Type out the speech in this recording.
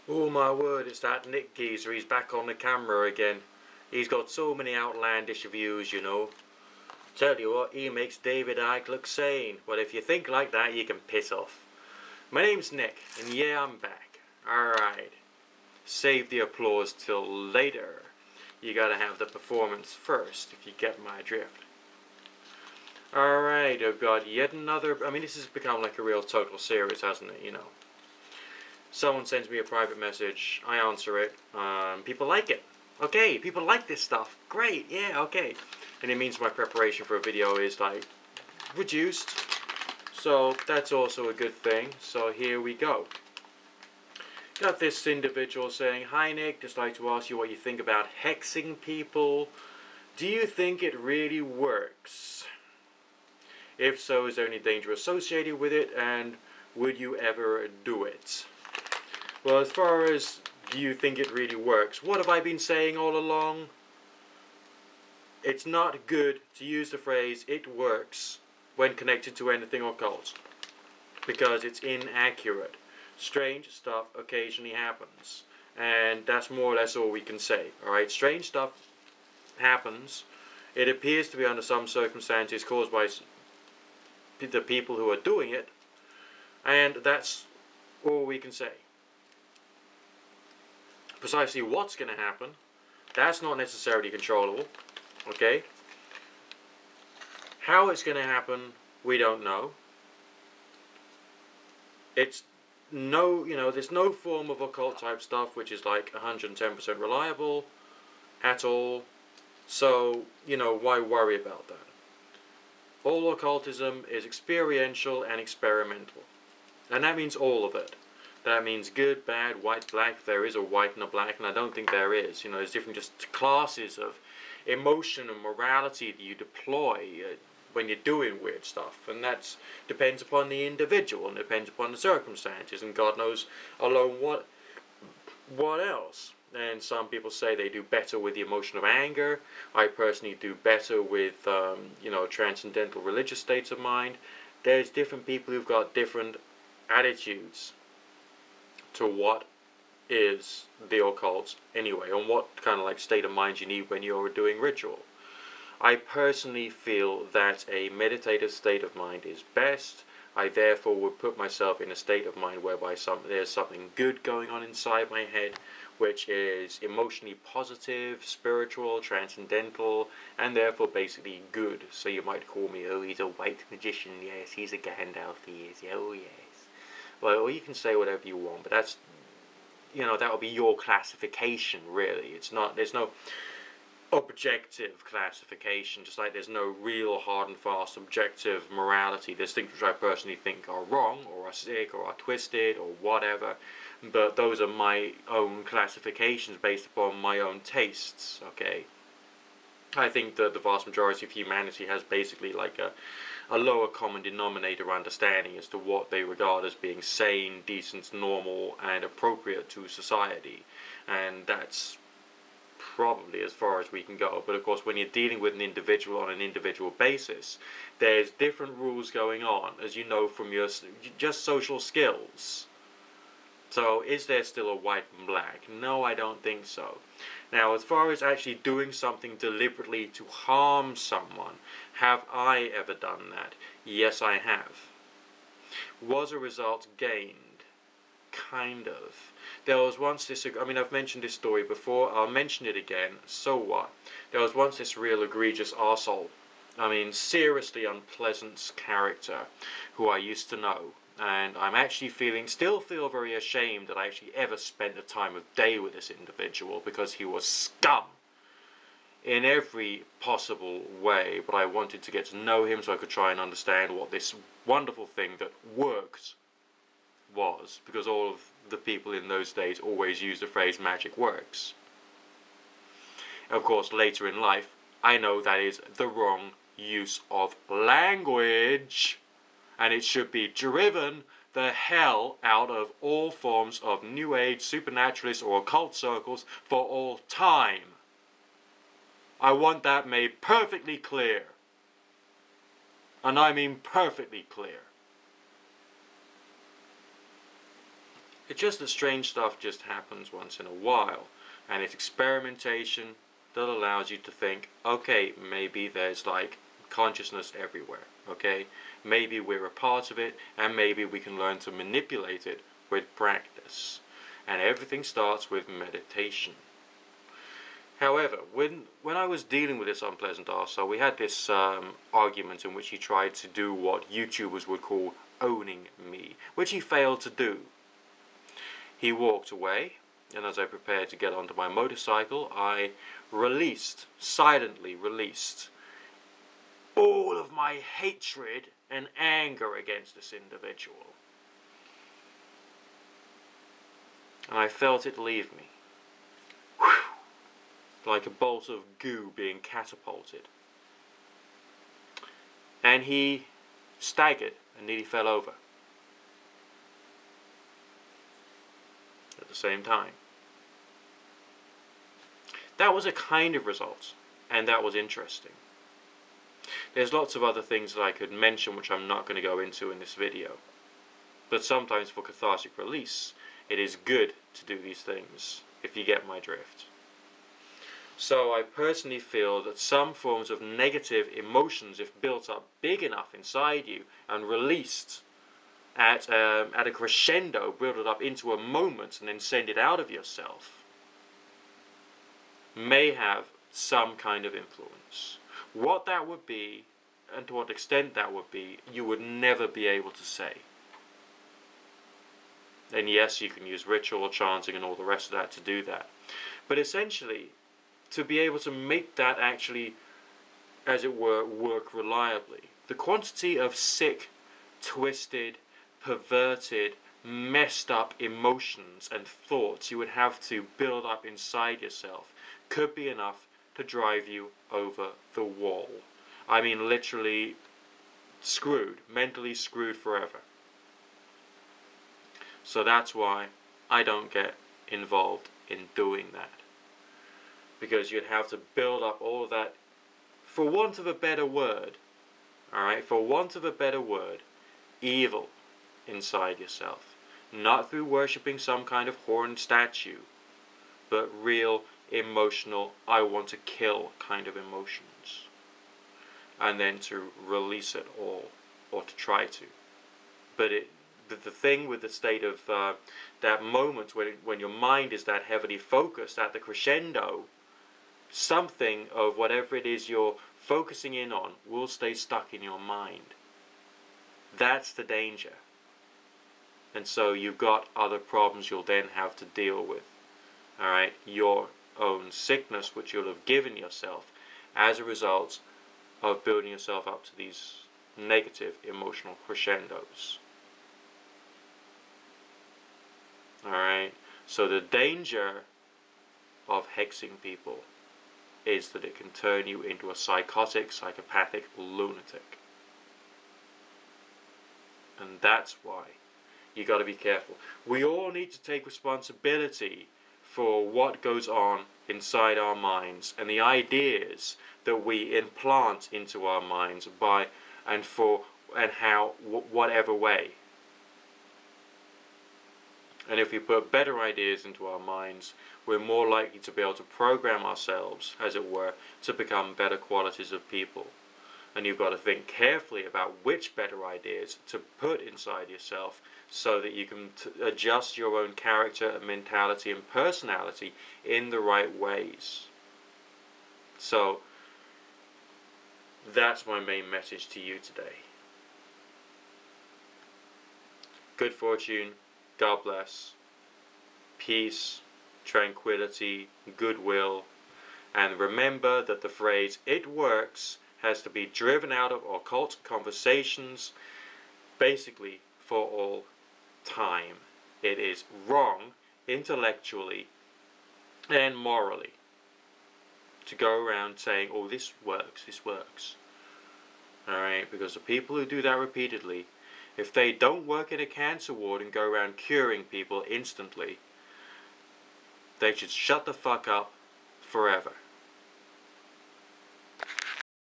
Oh my word, it's that Nick geezer. He's back on the camera again. He's got so many outlandish views, you know. Tell you what, he makes David Icke look sane. Well, if you think like that, you can piss off. My name's Nick, and yeah, I'm back. Alright. Save the applause till later. You gotta have the performance first, if you get my drift. Alright, I've got yet another... I mean, this has become like a real total series, hasn't it, you know. Someone sends me a private message, I answer it, people like it. Okay, people like this stuff. Great, yeah, okay. And it means my preparation for a video is like reduced. So that's also a good thing. So here we go. Got this individual saying, "Hi Nick, just like to ask you what you think about hexing people. Do you think it really works? If so, is there any danger associated with it, and would you ever do it?" Well, as far as do you think it really works, what have I been saying all along? It's not good to use the phrase "it works" when connected to anything occult, because it's inaccurate. Strange stuff occasionally happens, and that's more or less all we can say. Alright, strange stuff happens. It appears to be under some circumstances caused by the people who are doing it, and that's all we can say. Precisely what's going to happen, that's not necessarily controllable. Okay? How it's going to happen, we don't know. It's no, there's no form of occult type stuff which is like 110% reliable at all. So, why worry about that? All occultism is experiential and experimental. And that means all of it. That means good, bad, white, black. There is a white and a black, and I don't think there is. There's different just classes of emotion and morality that you deploy when you're doing weird stuff, and that depends upon the individual and depends upon the circumstances, and God knows alone what else. And some people say they do better with the emotion of anger. I personally do better with transcendental religious states of mind. There's different people who've got different attitudes to what is the occult anyway, and what kind of like state of mind you need when you're doing ritual. I personally feel that a meditative state of mind is best. I therefore would put myself in a state of mind whereby there's something good going on inside my head, which is emotionally positive, spiritual, transcendental, and therefore basically good. So you might call me, oh, he's a white magician, yes, he's a Gandalf, he is, oh yes. Well, or you can say whatever you want, but that's, that will be your classification, really. It's not, there's no objective classification, just like there's no real hard and fast objective morality. There's things which I personally think are wrong, or are sick, or are twisted, or whatever, but those are my own classifications based upon my own tastes, okay? I think that the vast majority of humanity has basically like a lower common denominator understanding as to what they regard as being sane, decent, normal, and appropriate to society. And that's probably as far as we can go. But of course, when you're dealing with an individual on an individual basis, there's different rules going on, as you know from your just social skills. So is there still a white and black? No, I don't think so. Now, as far as actually doing something deliberately to harm someone, have I ever done that? Yes, I have. Was a result gained? Kind of. There was once this, I've mentioned this story before, I'll mention it again, so what? There was once this real egregious arsehole, seriously unpleasant character, who I used to know. And I'm actually still feel very ashamed that I actually ever spent the time of day with this individual, because he was scum in every possible way. But I wanted to get to know him so I could try and understand what this wonderful thing that worked was, because all of the people in those days always used the phrase magic works. Of course, later in life, I know that is the wrong use of language, and it should be driven the hell out of all forms of New Age, supernaturalist, or occult circles for all time. I want that made perfectly clear. And I mean perfectly clear. It's just that strange stuff just happens once in a while, and it's experimentation that allows you to think, okay, maybe there's like consciousness everywhere, okay? Maybe we're a part of it, and maybe we can learn to manipulate it with practice. And everything starts with meditation. However, when I was dealing with this unpleasant arsehole, we had this argument in which he tried to do what YouTubers would call owning me, which he failed to do. He walked away, and as I prepared to get onto my motorcycle, I silently released all of my hatred and anger against this individual. And I felt it leave me. Whew, like a bolt of goo being catapulted. And he staggered and nearly fell over. At the same time. That was a kind of result, and that was interesting. There's lots of other things that I could mention which I'm not going to go into in this video. But sometimes for cathartic release, it is good to do these things, if you get my drift. So I personally feel that some forms of negative emotions, if built up big enough inside you and released at a crescendo, build it up into a moment and then send it out of yourself, may have some kind of influence. What that would be, and to what extent that would be, you would never be able to say. And yes, you can use ritual, chanting and all the rest of that to do that. But essentially, to be able to make that actually, as it were, work reliably, the quantity of sick, twisted, perverted, messed up emotions and thoughts you would have to build up inside yourself could be enough to drive you over the wall. I mean, literally screwed, mentally screwed forever. So that's why I don't get involved in doing that. Because you'd have to build up all of that, for want of a better word, alright, for want of a better word, evil inside yourself. Not through worshipping some kind of horned statue, but real emotional, I want to kill kind of emotions. And then to release it all, or to try to. But the thing with the state of that moment when your mind is that heavily focused at the crescendo, something of whatever it is you're focusing in on will stay stuck in your mind. That's the danger. And so you've got other problems you'll then have to deal with. Alright, your own sickness which you'll have given yourself as a result of building yourself up to these negative emotional crescendos. Alright, so the danger of hexing people is that it can turn you into a psychotic, psychopathic lunatic. And that's why you got to be careful. We all need to take responsibility for what goes on inside our minds and the ideas that we implant into our minds by and for and how, whatever way. And if we put better ideas into our minds, we're more likely to be able to program ourselves, as it were, to become better qualities of people. And you've got to think carefully about which better ideas to put inside yourself so that you can adjust your own character, mentality and personality in the right ways. So, that's my main message to you today. Good fortune, God bless, peace, tranquility, goodwill, and remember that the phrase, "it works," has to be driven out of occult conversations, basically for all time. It is wrong, intellectually and morally, to go around saying, oh, this works. Alright, because the people who do that repeatedly, if they don't work in a cancer ward and go around curing people instantly, they should shut the fuck up forever.